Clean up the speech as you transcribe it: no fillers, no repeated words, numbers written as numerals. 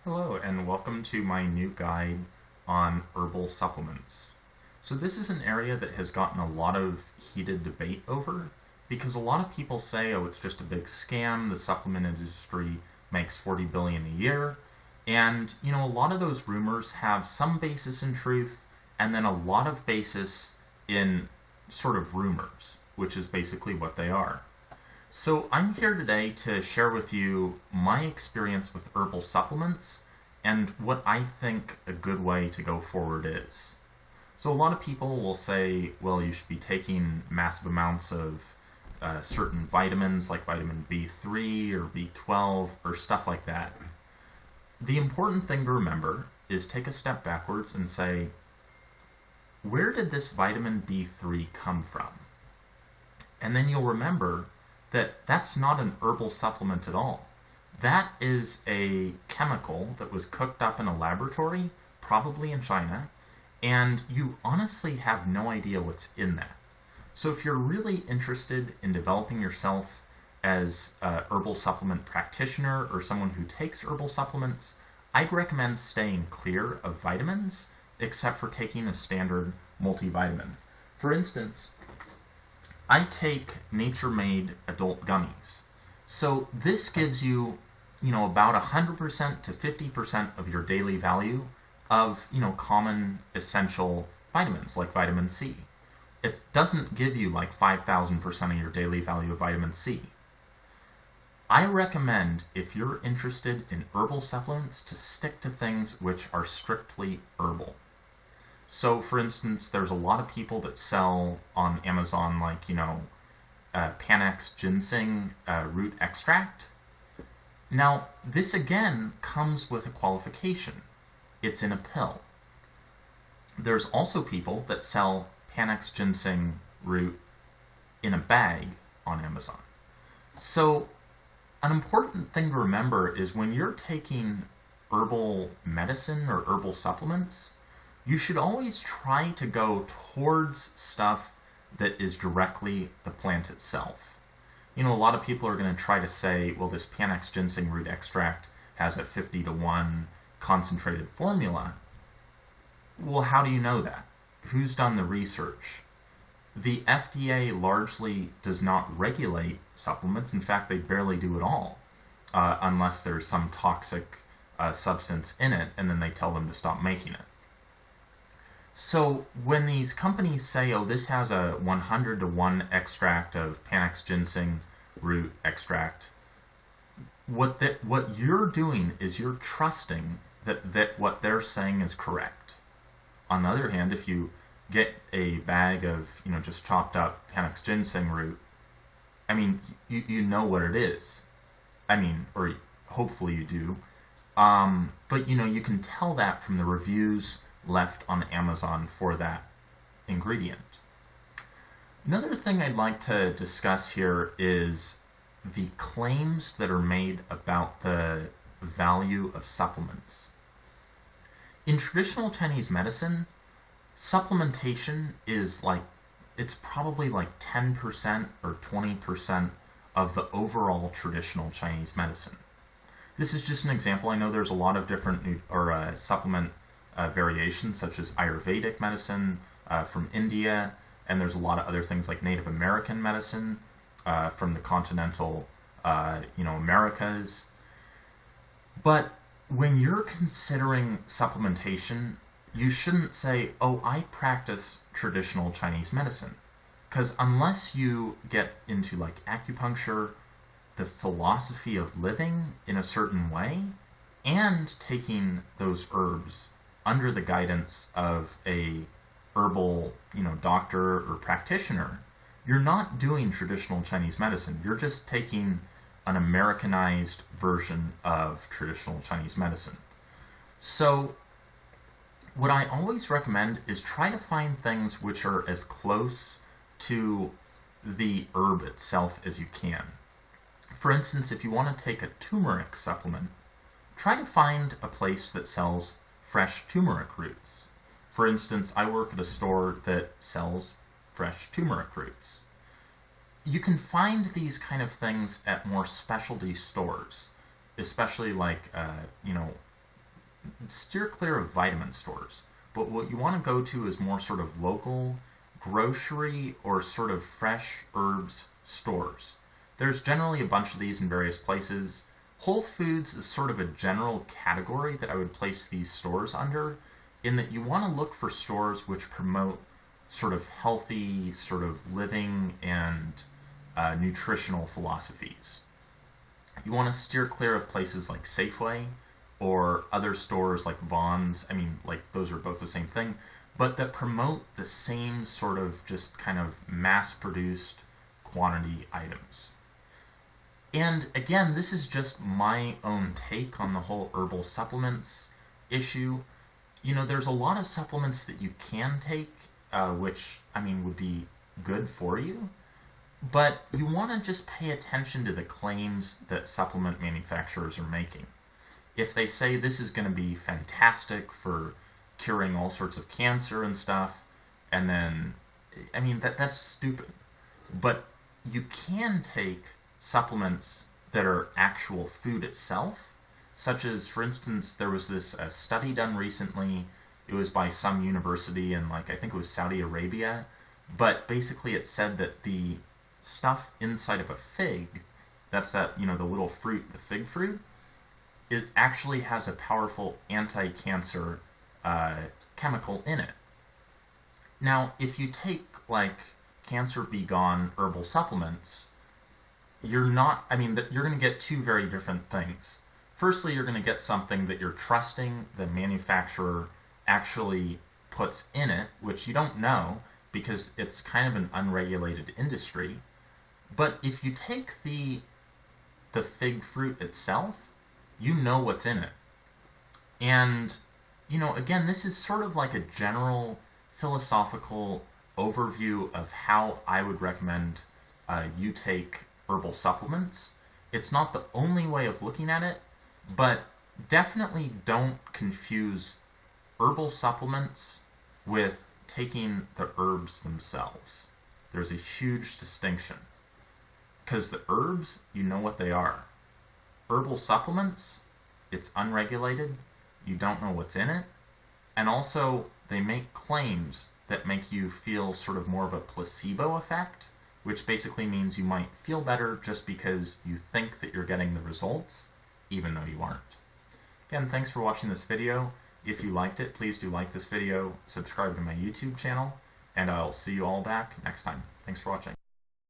Hello, and welcome to my new guide on herbal supplements. So this is an area that has gotten a lot of heated debate over because a lot of people say, oh, it's just a big scam, the supplement industry makes 40 billion a year. And, a lot of those rumors have some basis in truth and then a lot of basis in sort of rumors, which is basically what they are. So I'm here today to share with you my experience with herbal supplements and what I think a good way to go forward is. So a lot of people will say, well, you should be taking massive amounts of certain vitamins like vitamin B3 or B12 or stuff like that. The important thing to remember is take a step backwards and say, where did this vitamin B3 come from? And then you'll remember that that's not an herbal supplement at all. That is a chemical that was cooked up in a laboratory, probably in China, and you honestly have no idea what's in that. So if you're really interested in developing yourself as a herbal supplement practitioner or someone who takes herbal supplements, I'd recommend staying clear of vitamins, except for taking a standard multivitamin. For instance, I take nature-made adult gummies. So this gives you, about 100% to 50% of your daily value of, common essential vitamins like vitamin C. It doesn't give you like 5,000% of your daily value of vitamin C. I recommend, if you're interested in herbal supplements, to stick to things which are strictly herbal. So, for instance, there's a lot of people that sell on Amazon, like, Panax ginseng root extract. Now, this again comes with a qualification. It's in a pill. There's also people that sell Panax ginseng root in a bag on Amazon. So, an important thing to remember is when you're taking herbal medicine or herbal supplements, you should always try to go towards stuff that is directly the plant itself. A lot of people are going to try to say, well, this Panax ginseng root extract has a 50-to-1 concentrated formula. Well, how do you know that? Who's done the research? The FDA largely does not regulate supplements. In fact, they barely do at all, unless there's some toxic substance in it, and then they tell them to stop making it. So when these companies say, oh, this has a 100-to-1 extract of Panax ginseng root extract, what you're doing is you're trusting that what they're saying is correct. On the other hand, if you get a bag of, just chopped up Panax ginseng root, you know what it is. Or hopefully you do. But you can tell that from the reviews left on Amazon for that ingredient. Another thing I'd like to discuss here is the claims that are made about the value of supplements. In traditional Chinese medicine, supplementation is it's probably like 10% or 20% of the overall traditional Chinese medicine. This is just an example. I know there's a lot of different supplement variations, such as Ayurvedic medicine from India, and there's a lot of other things like Native American medicine from the continental, Americas. But when you're considering supplementation, you shouldn't say, oh, I practice traditional Chinese medicine. Because unless you get into like acupuncture, the philosophy of living in a certain way, and taking those herbs under the guidance of a herbal, doctor or practitioner, you're not doing traditional Chinese medicine. You're just taking an Americanized version of traditional Chinese medicine. So what I always recommend is try to find things which are as close to the herb itself as you can. For instance, if you want to take a turmeric supplement, try to find a place that sells fresh turmeric roots. For instance, I work at a store that sells fresh turmeric roots. You can find these kind of things at more specialty stores, especially like, steer clear of vitamin stores. But what you want to go to is more sort of local grocery or sort of fresh herbs stores. There's generally a bunch of these in various places. Whole Foods is sort of a general category that I would place these stores under, in that you want to look for stores which promote sort of healthy sort of living and nutritional philosophies. You want to steer clear of places like Safeway or other stores like Vons. I mean, like, those are both the same thing, but that promote the same sort of just kind of mass-produced quantity items. And again, this is just my own take on the whole herbal supplements issue. You know, there's a lot of supplements that you can take, which, I mean, would be good for you, but you want to just pay attention to the claims that supplement manufacturers are making. If they say this is going to be fantastic for curing all sorts of cancer and stuff, and then, I mean, that's stupid. But you can take supplements that are actual food itself, such as, for instance, there was this study done recently. It was by some university in, like, I think it was Saudi Arabia, but basically it said that the stuff inside of a fig, that's that, you know, the little fruit, the fig fruit, it actually has a powerful anti-cancer chemical in it. Now, if you take, like, Cancer Be Gone herbal supplements, you're not, I mean, you're going to get two very different things. Firstly, you're going to get something that you're trusting the manufacturer actually puts in it, which you don't know because it's kind of an unregulated industry. But if you take the fig fruit itself, you know what's in it. And, you know, again, this is sort of like a general philosophical overview of how I would recommend you take herbal supplements. It's not the only way of looking at it, but definitely don't confuse herbal supplements with taking the herbs themselves. There's a huge distinction. Because the herbs, you know what they are. Herbal supplements, it's unregulated, you don't know what's in it, and also they make claims that make you feel sort of more of a placebo effect, which basically means you might feel better just because you think that you're getting the results, even though you aren't. Again, thanks for watching this video. If you liked it, please do like this video, subscribe to my YouTube channel, and I'll see you all back next time. Thanks for watching.